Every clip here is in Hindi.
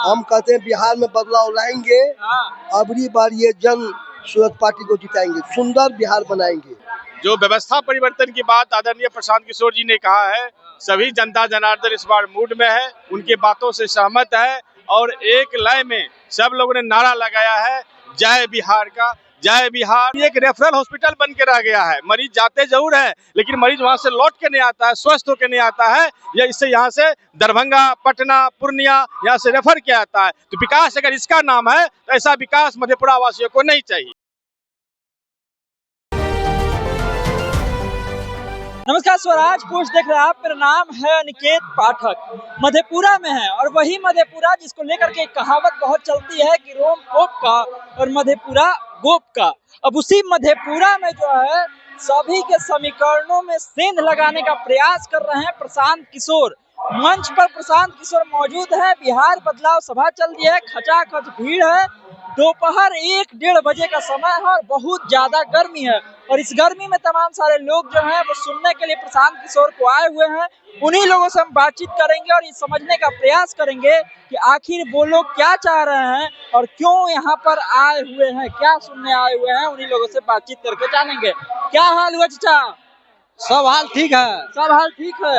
हम कहते हैं बिहार में बदलाव लाएंगे। अबरी बार ये जन सुरत पार्टी को जिताएंगे, सुंदर बिहार बनाएंगे। जो व्यवस्था परिवर्तन की बात आदरणीय प्रशांत किशोर जी ने कहा है, सभी जनता जनार्दन इस बार मूड में है, उनके बातों से सहमत है और एक लय में सब लोगों ने नारा लगाया है, जय बिहार का, जय बिहार। एक रेफरल हॉस्पिटल बन के रह गया है, मरीज जाते जरूर है लेकिन मरीज वहां से लौट के नहीं आता है, स्वस्थ होकर नहीं आता है। या इससे यहाँ से दरभंगा, पटना, पूर्णिया यहाँ से रेफर किया आता है। तो विकास अगर इसका नाम है तो ऐसा विकास मधेपुरा वासियों को नहीं चाहिए। नमस्कार, स्वराज पोस्ट देख रहे हैं आप। मेरा नाम है अनिकेत पाठक। मधेपुरा में है और वही मधेपुरा जिसको लेकर के एक कहावत बहुत चलती है कि रोम पोप का और मधेपुरा गोप का। अब उसी मधेपुरा में जो है सभी के समीकरणों में सेंध लगाने का प्रयास कर रहे हैं प्रशांत किशोर। मंच पर प्रशांत किशोर मौजूद है। बिहार बदलाव सभा चल रही है, खचाखच भीड़ है। दोपहर 1-1:30 बजे का समय है और बहुत ज्यादा गर्मी है और इस गर्मी में तमाम सारे लोग जो हैं वो सुनने के लिए प्रशांत किशोर को आए हुए हैं। उन्हीं लोगों से हम बातचीत करेंगे और ये समझने का प्रयास करेंगे कि आखिर वो लोग क्या चाह रहे हैं और क्यों यहाँ पर आए हुए हैं, क्या सुनने आए हुए हैं। उन्हीं लोगों से बातचीत करके जानेंगे। क्या हाल हुआ चाचा? सब हाल ठीक है। सब हाल ठीक है।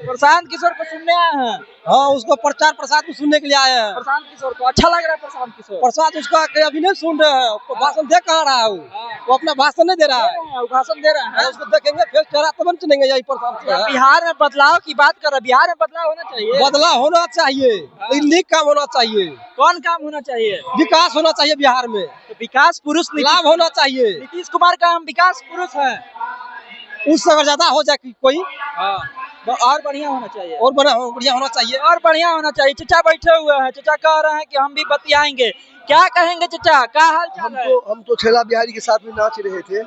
प्रशांत किशोर को सुनने आए हैं। हाँ, उसको प्रचार प्रसाद को सुनने के लिए आए हैं। प्रशांत किशोर को अच्छा लग रहा है। प्रशांत किशोर प्रसाद उसका अभी नहीं सुन रहे हैं, उसको भाषण दे कह रहा है। वो अपना भाषण नहीं दे रहा है, भाषण दे रहे हैं। उसको देखेंगे फिर चेहरा तब चलेंगे। यही प्रशांत बिहार में बदलाव की बात कर रहे हैं। बिहार में बदलाव होना चाहिए। बदलाव होना चाहिए, नीक काम होना चाहिए। कौन काम होना चाहिए? विकास होना चाहिए बिहार में। तो विकास पुरुष लाभ होना चाहिए। नीतीश कुमार का हम विकास पुरुष है। उससे अगर ज्यादा हो जाए कोई तो और बढ़िया होना चाहिए। और बढ़िया होना चाहिए। और बढ़िया होना चाहिए। चचा बैठे हुए हैं, चचा कह रहे हैं कि हम भी बतियाएंगे। क्या कहेंगे चचा? क्या हाल चाल है? हम तो छैला बिहारी के साथ में नाच रहे थे।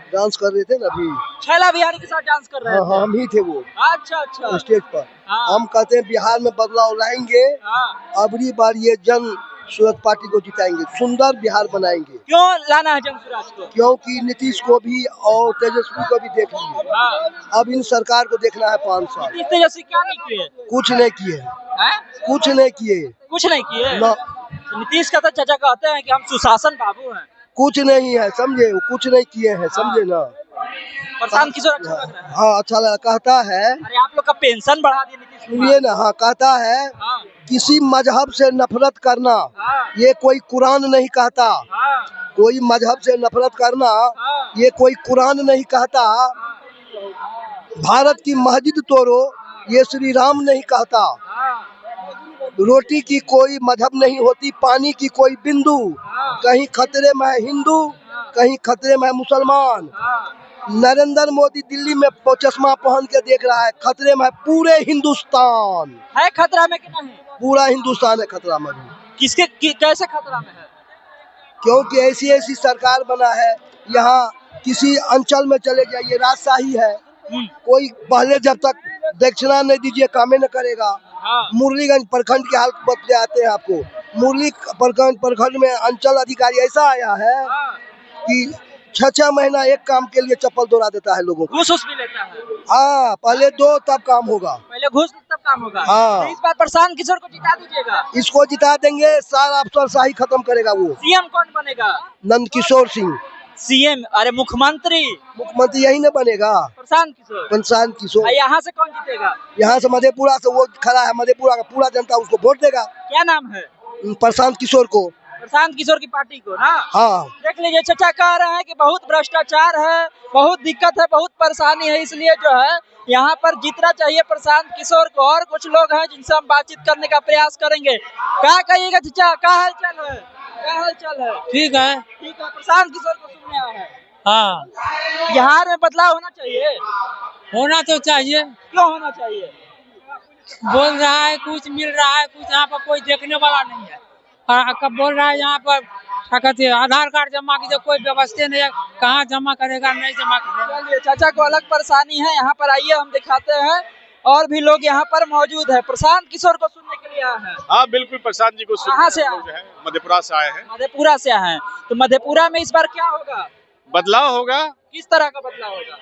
डांस कर रहे थे ना अभी। छैला बिहारी के साथ डांस कर रहे थे? हाँ, हम ही थे वो। अच्छा स्टेज पर। हम कहते हैं बिहार में बदलाव लाएंगे। अबरी बार ये जन सुरत पार्टी को जिताएंगे, सुंदर बिहार बनाएंगे। क्यों लाना है जनसुराज को? क्योंकि नीतीश को भी और तेजस्वी को भी देख लिए। अब इन सरकार को देखना है 5 साल। तेजस्वी क्या नहीं किए? कुछ नहीं किए। कुछ नहीं किए। कुछ नहीं किए ना। नीतीश का तो चाचा कहते हैं कि हम सुशासन बाबू हैं। कुछ नहीं है, समझे? कुछ नहीं किए हैं, समझे ना। प्रशांत किशोर अच्छा लग रहा है। हाँ, अच्छा लगा। कहता है अरे आप लोग का पेंशन बढ़ा दिया नीतीश कुमार। सुनिए ना। हाँ, कहता है किसी मजहब से नफरत करना ये कोई कुरान नहीं कहता। कोई मजहब से नफरत करना ये कोई कुरान नहीं कहता। भारत की मस्जिद तोड़ो ये श्री राम नहीं कहता। रोटी की कोई मजहब नहीं होती, पानी की कोई बिंदु। कहीं खतरे में है हिंदू, कहीं खतरे में है मुसलमान। नरेंद्र मोदी दिल्ली में चश्मा पहन के देख रहा है, खतरे में है पूरे हिंदुस्तान। है खतरा में कि नहीं? पूरा हिंदुस्तान है खतरा में। किसके कैसे खतरा में है? क्योंकि ऐसी सरकार बना है। यहाँ किसी अंचल में चले जाइए, राजशाही है। कोई पहले जब तक दक्षिणा नहीं दीजिए कामे न करेगा। मुरलीगंज प्रखंड के हाल बतले आते हैं आपको। मुरली प्रखंड में अंचल अधिकारी ऐसा आया है कि 6 महीना एक काम के लिए चप्पल दौड़ा देता है लोगों को। घूस भी लेता है। हाँ, पहले 2 तब काम होगा। पहले घूस तब काम होगा। हाँ। तो इस बार प्रशांत किशोर को जिता दीजिएगा। इसको जिता देंगे, सारा अफसरशाही खत्म करेगा वो। सीएम कौन बनेगा? नंद किशोर सिंह। सीएम? अरे मुख्यमंत्री यही न बनेगा। प्रशांत किशोर। प्रशांत किशोर। यहाँ से कौन जीतेगा? यहाँ से मधेपुरा से वो खड़ा है। मधेपुरा का पूरा जनता उसको वोट देगा। क्या नाम है? प्रशांत किशोर को। प्रशांत किशोर की पार्टी को ना। हाँ। देख लीजिए, चचा कह रहे हैं कि बहुत भ्रष्टाचार है, बहुत दिक्कत है, बहुत परेशानी है, इसलिए जो है यहाँ पर जीतना चाहिए प्रशांत किशोर को। और कुछ लोग हैं जिनसे हम बातचीत करने का प्रयास करेंगे। क्या कहिएगा चचा? क्या हाल चाल है? क्या हाल चाल है? ठीक है। ठीक है। प्रशांत किशोर को सुनने आया है। हाँ, बिहार में बदलाव होना चाहिए। होना तो चाहिए। क्यों होना चाहिए? बोल रहा है कुछ मिल रहा है, कुछ यहाँ पर कोई देखने वाला नहीं है। और कब बोल रहा है यहाँ पर क्या कहते हैं आधार कार्ड जमा कीजिए, कोई व्यवस्था नहीं है, कहाँ जमा करेगा, नहीं जमा करेगा। चलिए, चाचा को अलग परेशानी है। यहाँ पर आइए, हम दिखाते हैं। और भी लोग यहाँ पर मौजूद है। प्रशांत किशोर को सुनने के लिए आए हैं। हाँ बिल्कुल, प्रशांत जी को कहाँ से लोग हैं, मधेपुरा से आए हैं। मधेपुरा से आए हैं। तो मधेपुरा में इस बार क्या होगा? बदलाव होगा। किस तरह का बदलाव होगा?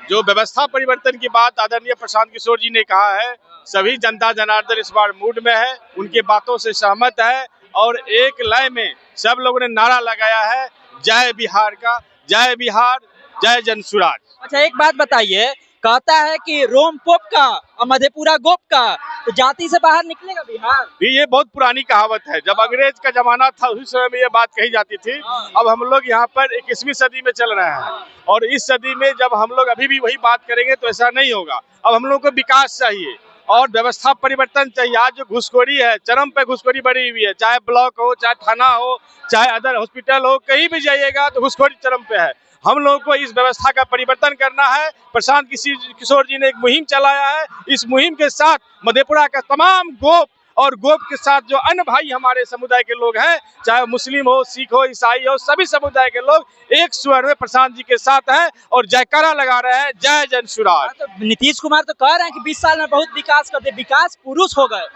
जो व्यवस्था परिवर्तन की बात आदरणीय प्रशांत किशोर जी ने कहा है, सभी जनता जनार्दन इस बार मूड में है, उनकी बातों से सहमत है और एक लय में सब लोगों ने नारा लगाया है, जय बिहार का, जय बिहार, जय जनसुराज। अच्छा एक बात बताइए, कहता है कि रोम पोप का और मधेपुरा गोप का, तो जाति से बाहर निकलेगा बिहार? ये बहुत पुरानी कहावत है, जब अंग्रेज का जमाना था उसी समय में ये बात कही जाती थी। अब हम लोग यहाँ पर 21वीं सदी में चल रहे हैं और इस सदी में जब हम लोग अभी भी वही बात करेंगे तो ऐसा नहीं होगा। अब हम लोग को विकास चाहिए और व्यवस्था परिवर्तन चाहिए। आज जो घुसखोरी है, चरम पे घुसखोरी बढ़ी हुई है, चाहे ब्लॉक हो, चाहे थाना हो, चाहे अदर हॉस्पिटल हो, कहीं भी जाइएगा तो घुसखोरी चरम पे है। हम लोगों को इस व्यवस्था का परिवर्तन करना है। प्रशांत किशोर जी ने एक मुहिम चलाया है। इस मुहिम के साथ मधेपुरा का तमाम गोप और गोप के साथ जो अन्य भाई हमारे समुदाय के लोग हैं, चाहे मुस्लिम हो, सिख हो, ईसाई हो, सभी समुदाय के लोग एक स्वर में प्रशांत जी के साथ हैं और जयकारा लगा रहे हैं, जय जनसुराज। तो नीतीश कुमार तो कह रहे हैं कि 20 साल में बहुत विकास कर दे, विकास पुरुष हो गए।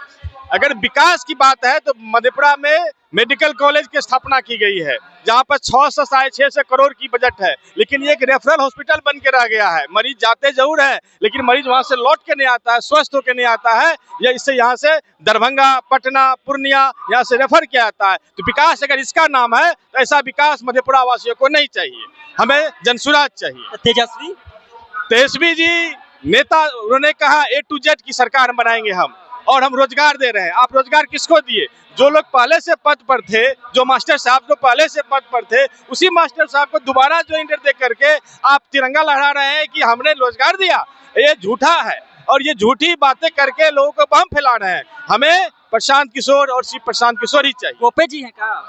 अगर विकास की बात है तो मधेपुरा में मेडिकल कॉलेज की स्थापना की गई है, जहां पर 600 करोड़ की बजट है, लेकिन ये एक रेफरल हॉस्पिटल बन के रह गया है। मरीज जाते जरूर है, लेकिन मरीज वहां से लौट के नहीं आता है, स्वस्थ होकर नहीं आता है। या इससे यहाँ से दरभंगा, पटना, पूर्णिया यहाँ से रेफर किया जाता है। तो विकास अगर इसका नाम है तो ऐसा विकास मधेपुरा वासियों को नहीं चाहिए, हमें जनसुराज चाहिए। तेजस्वी जी नेता, उन्होंने कहा A to Z की सरकार बनाएंगे हम, और हम रोजगार दे रहे हैं। आप रोजगार किसको दिए? जो लोग पहले से पद पर थे, जो मास्टर साहब जो पहले से पद पर थे, उसी मास्टर साहब को दोबारा ज्वाइन दे करके आप तिरंगा लहरा रहे हैं कि हमने रोजगार दिया। ये झूठा है और ये झूठी बातें करके लोगों को बम फैला रहे हैं। हमें प्रशांत किशोर और श्री प्रशांत किशोर ही चाहिए। गोपे जी हैं क्या?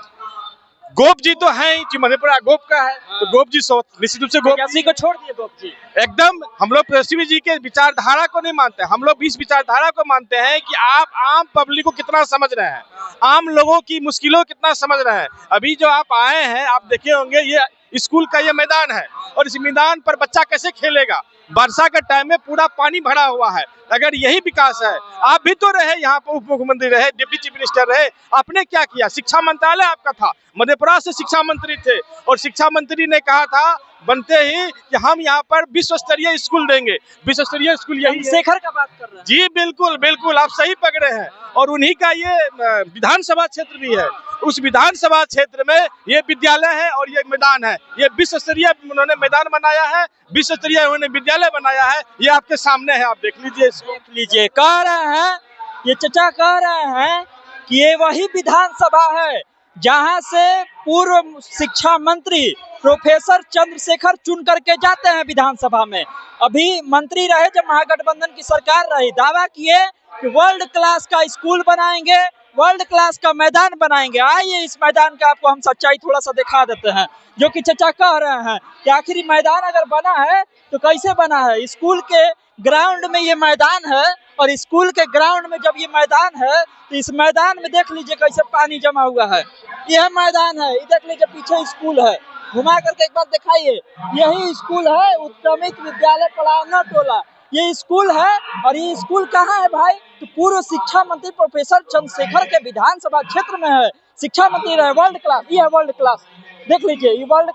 गोप जी तो हैं ही, मधेपुरा गोप का है, तो गोप जी निश्चित रूप से गोप जी को छोड़ दिए। गोप जी एकदम, हम लोग तेजस्वी जी के विचारधारा को नहीं मानते, हम लोग इस विचारधारा को मानते हैं कि आप आम पब्लिक को कितना समझ रहे हैं, आम लोगों की मुश्किलों कितना समझ रहे हैं। अभी जो आप आए हैं, आप देखे होंगे ये स्कूल का ये मैदान है और इस मैदान पर बच्चा कैसे खेलेगा? वर्षा के टाइम में पूरा पानी भरा हुआ है। अगर यही विकास है, आप भी तो रहे यहाँ पर, उप मुख्यमंत्री रहे, डिप्टी चीफ मिनिस्टर रहे, आपने क्या किया? शिक्षा मंत्रालय आपका था, मधेपुरा से शिक्षा मंत्री थे और शिक्षा मंत्री ने कहा था बनते ही कि हम यहाँ पर विश्व स्तरीय स्कूल देंगे। विश्व स्तरीय स्कूल यही शेखर का बात कर रहे हैं। जी बिल्कुल बिल्कुल, आप सही पकड़े हैं। और उन्हीं का ये विधानसभा क्षेत्र भी है। उस विधानसभा क्षेत्र में ये विद्यालय है और ये मैदान है। ये विश्व स्तरीय उन्होंने मैदान बनाया है, विश्व स्तरीय उन्होंने विद्यालय बनाया है। ये आपके सामने है, आप देख लीजिए इसको। देख लीजिए, कह रहे हैं ये चचा, कह रहे हैं कि ये वही विधानसभा है जहां से पूर्व शिक्षा मंत्री प्रोफेसर चंद्रशेखर चुन करके जाते हैं विधानसभा में। अभी मंत्री रहे जब महागठबंधन की सरकार रही, दावा किए कि वर्ल्ड क्लास का स्कूल बनाएंगे, वर्ल्ड क्लास का मैदान बनाएंगे। आइए इस मैदान का आपको हम सच्चाई थोड़ा सा दिखा देते हैं, जो कि चचा कह रहे हैं कि आखिर मैदान अगर बना है तो कैसे बना है। स्कूल के ग्राउंड में ये मैदान है और स्कूल के ग्राउंड में जब ये मैदान है तो इस मैदान में देख लीजिए कैसे पानी जमा हुआ है। यह मैदान है, देख लीजिए पीछे स्कूल है, घुमा करके एक बार दिखाइए। यही स्कूल है उत्क्रमित विद्यालय पलाना टोला, ये स्कूल है। और ये स्कूल कहाँ है भाई? तो पूर्व शिक्षा मंत्री प्रोफेसर चंद्रशेखर के विधानसभा क्षेत्र में है। शिक्षा मंत्री रहे, वर्ल्ड क्लास, ये है वर्ल्ड क्लास, देख लीजिए ये वर्ल्ड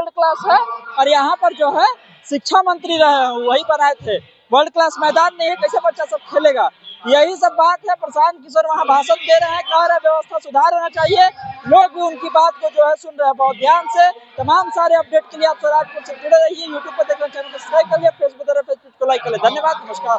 क्लास है। और यहाँ पर जो है शिक्षा मंत्री रहे, वही बनाए थे। वर्ल्ड क्लास मैदान नहीं है, कैसे बच्चा सब खेलेगा? यही सब बात है। प्रशांत किशोर वहाँ भाषण दे रहे हैं, कह रहे व्यवस्था सुधार होना चाहिए। लोग भी उनकी बात को जो है सुन रहे हैं बहुत ध्यान से। तमाम सारे अपडेट के लिए आप स्वराजपुर से जुड़े रहिए। यूट्यूब पर देख रहे हैं, चैनल को सब्सक्राइब कर लिया, फेसबुक पर फेसबुक को लाइक कर लिया। धन्यवाद, नमस्कार।